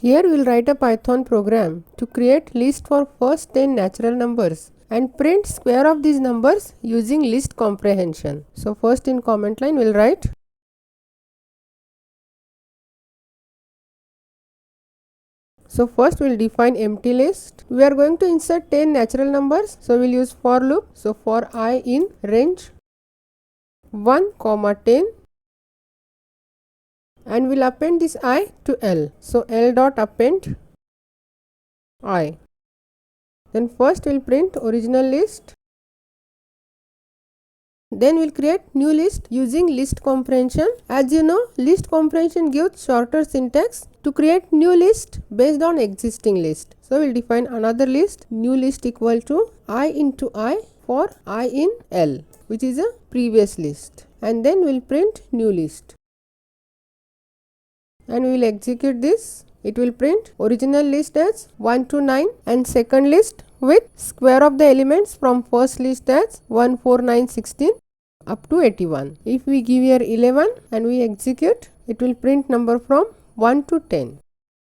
Here we will write a Python program to create list for first 10 natural numbers and print square of these numbers using list comprehension. So first in comment line we will write So first we will define empty list. We are going to insert 10 natural numbers. So we will use for loop. So for I in range 1, 10 and we will append this I to L. So L dot append I. Then first we will print original list. Then we will create new list using list comprehension. As you know, list comprehension gives shorter syntax to create new list based on existing list. So we will define another list, new list equal to I into I for I in L, which is a previous list, and then we will print new list and we will execute this. It will print original list as 1 to 9 and second list with square of the elements from first list as 1, 4, 9, 16 up to 81. If we give here 11 and we execute, it will print number from 1 to 10.